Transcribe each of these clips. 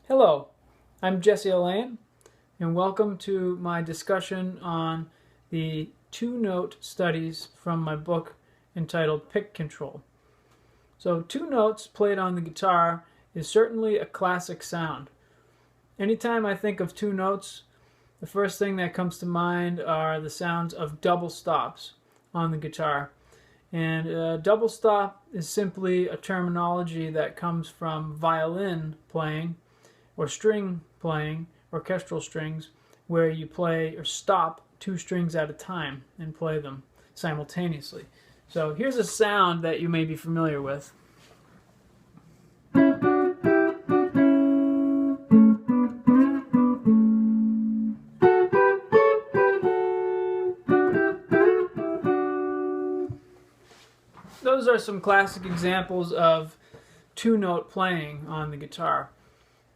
Hello, I'm Jesse Allain, and welcome to my discussion on the two-note studies from my book entitled Pick Control. So two notes played on the guitar is certainly a classic sound. Anytime I think of two notes, the first thing that comes to mind are the sounds of double stops on the guitar. And double stop is simply a terminology that comes from violin playing or string playing, orchestral strings, where you play or stop two strings at a time and play them simultaneously. So here's a sound that you may be familiar with. Those are some classic examples of two-note playing on the guitar.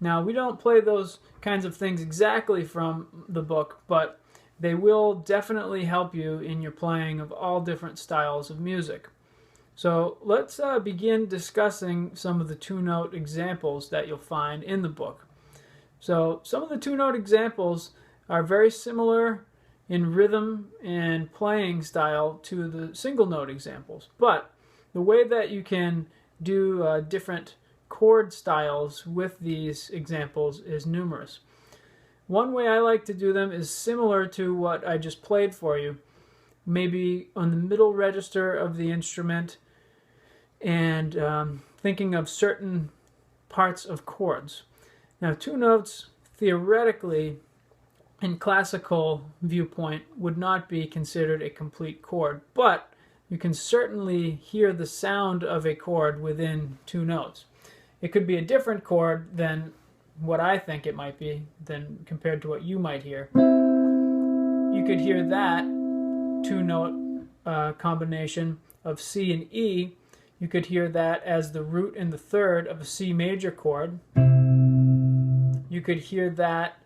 Now, we don't play those kinds of things exactly from the book, but they will definitely help you in your playing of all different styles of music. So let's begin discussing some of the two-note examples that you'll find in the book. So some of the two-note examples are very similar in rhythm and playing style to the single-note examples, but the way that you can do different chord styles with these examples is numerous. One way I like to do them is similar to what I just played for you, maybe on the middle register of the instrument and thinking of certain parts of chords. Now, two notes theoretically in classical viewpoint would not be considered a complete chord, but you can certainly hear the sound of a chord within two notes. It could be a different chord than what I think it might be, than compared to what you might hear. You could hear that two-note combination of C and E. You could hear that as the root and the third of a C major chord. You could hear that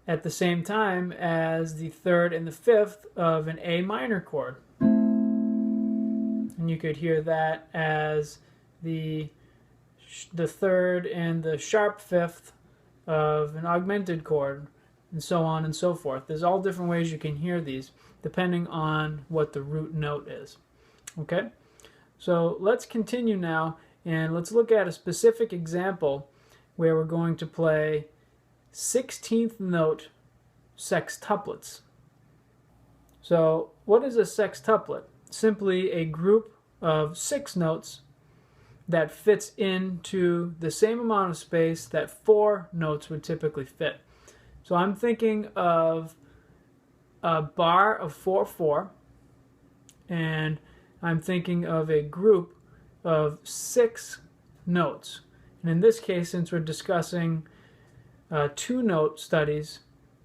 at the same time as the third and the fifth of an A minor chord. And you could hear that as the third and the sharp fifth of an augmented chord, and so on and so forth. There's all different ways you can hear these depending on what the root note is. Okay? So let's continue now and let's look at a specific example where we're going to play 16th note sextuplets. So what is a sextuplet? Simply a group of 6 notes that fits into the same amount of space that 4 notes would typically fit. So I'm thinking of a bar of 4/4, and I'm thinking of a group of 6 notes. And in this case, since we're discussing two-note studies,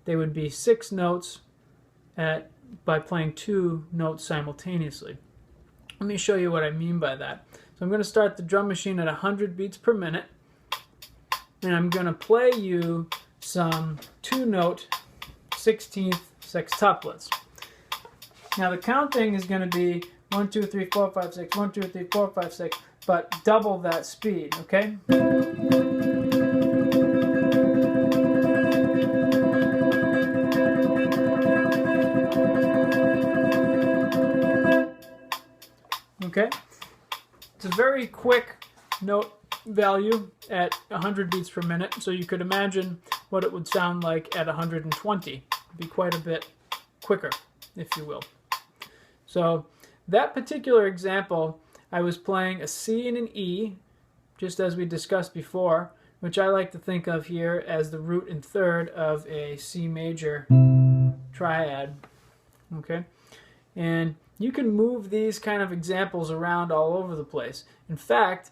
they would be 6 notes by playing 2 notes simultaneously. Let me show you what I mean by that. So I'm going to start the drum machine at 100 beats per minute, and I'm going to play you some two-note 16th sextuplets. Now the counting is going to be 1, 2, 3, 4, 5, 6, 1, 2, 3, 4, 5, 6, but double that speed, okay? Okay? It's a very quick note value at 100 beats per minute, so you could imagine what it would sound like at 120. It'd be quite a bit quicker, if you will. So that particular example, I was playing a C and an E, just as we discussed before, which I like to think of here as the root and third of a C major triad. Okay? And you can move these kind of examples around all over the place. In fact,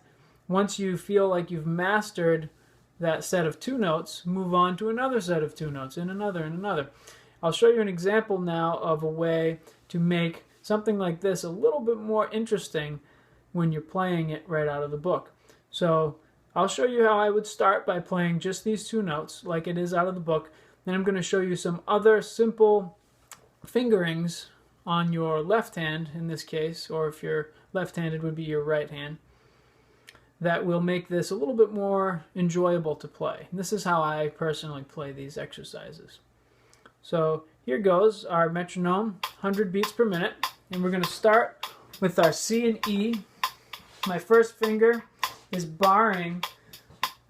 once you feel like you've mastered that set of 2 notes, move on to another set of 2 notes, and another, and another. I'll show you an example now of a way to make something like this a little bit more interesting when you're playing it right out of the book. So I'll show you how I would start by playing just these 2 notes like it is out of the book. Then I'm going to show you some other simple fingerings on your left hand in this case, or if you're left-handed would be your right hand. that will make this a little bit more enjoyable to play. And this is how I personally play these exercises. So here goes our metronome, 100 beats per minute, and we're going to start with our C and E. My first finger is barring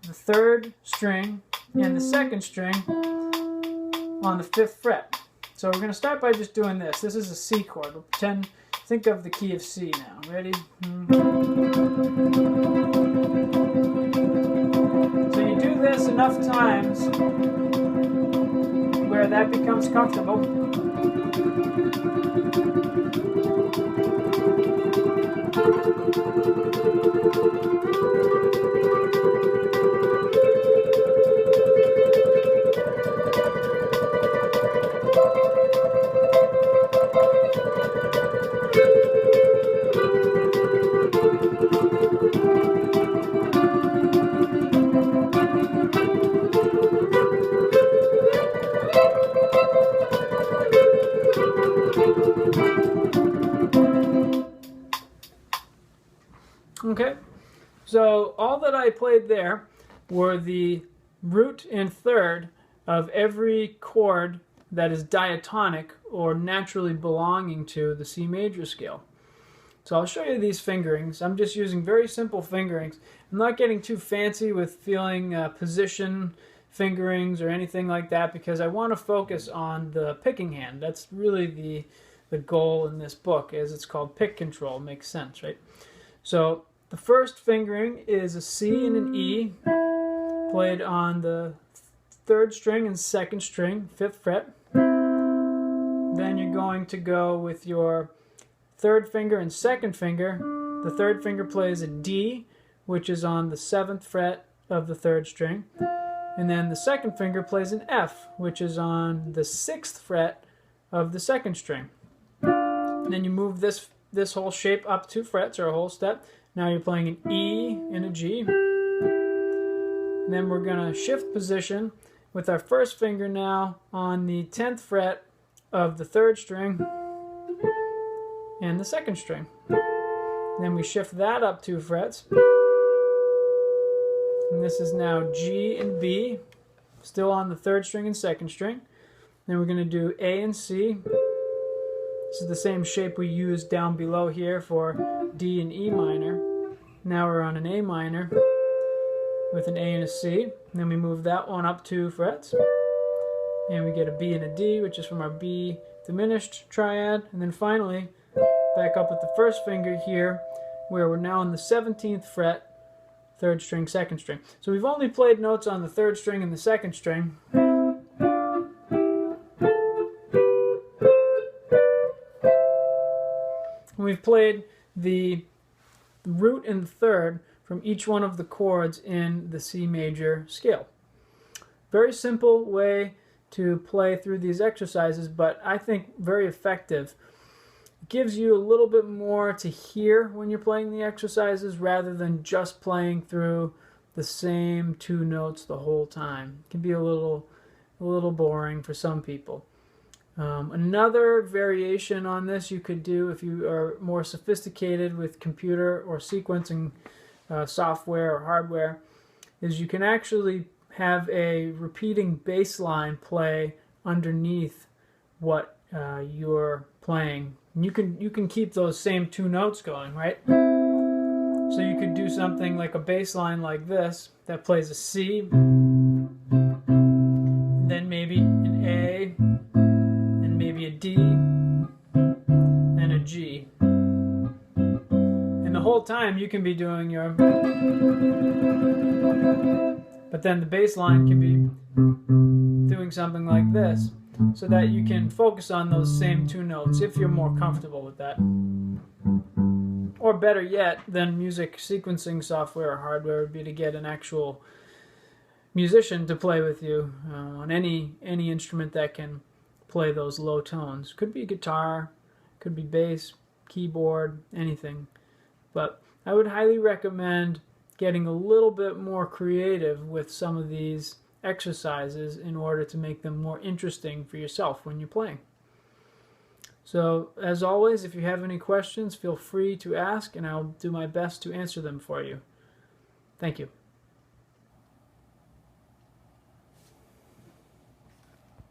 the 3rd string and the 2nd string on the 5th fret. So we're going to start by just doing this. This is a C chord. We'll pretend, think of the key of C now. Ready? So you do this enough times where that becomes comfortable. Okay, so all that I played there were the root and 3rd of every chord that is diatonic or naturally belonging to the C major scale. So I'll show you these fingerings. I'm just using very simple fingerings. I'm not getting too fancy with feeling position fingerings or anything like that because I want to focus on the picking hand. That's really the goal in this book, as it's called pick control. Makes sense, right? So the first fingering is a C and an E played on the 3rd string and 2nd string, 5th fret. Then you're going to go with your 3rd finger and 2nd finger. The 3rd finger plays a D, which is on the 7th fret of the 3rd string. And then the 2nd finger plays an F, which is on the 6th fret of the 2nd string. And then you move this whole shape up 2 frets, or a whole step. Now you're playing an E and a G. And then we're going to shift position with our first finger now on the 10th fret of the 3rd string and the 2nd string. And then we shift that up 2 frets. And this is now G and B, still on the 3rd string and 2nd string. Then we're going to do A and C. This is the same shape we used down below here for D and E minor. Now we're on an A minor with an A and a C. And then we move that one up 2 frets. And we get a B and a D, which is from our B diminished triad. And then finally, back up with the first finger here, where we're now on the 17th fret, 3rd string, 2nd string. So we've only played notes on the 3rd string and the 2nd string. And we've played the root and 3rd from each one of the chords in the C major scale. Very simple way to play through these exercises, but I think very effective. It gives you a little bit more to hear when you're playing the exercises rather than just playing through the same 2 notes the whole time. It can be a little boring for some people. Another variation on this you could do if you are more sophisticated with computer or sequencing software or hardware is you can actually have a repeating bass line play underneath what you're playing. You can keep those same 2 notes going, right? So you could do something like a bass line like this that plays a C, then maybe an A, and maybe a D, and a G. And the whole time you can be doing your... But then the bass line can be doing something like this, so that you can focus on those same 2 notes if you're more comfortable with that. Or better yet than music sequencing software or hardware would be to get an actual musician to play with you on any instrument that can play those low tones. Could be guitar, could be bass, keyboard, anything. But I would highly recommend getting a little bit more creative with some of these exercises in order to make them more interesting for yourself when you're playing. So, as always, if you have any questions, feel free to ask, and I'll do my best to answer them for you. Thank you.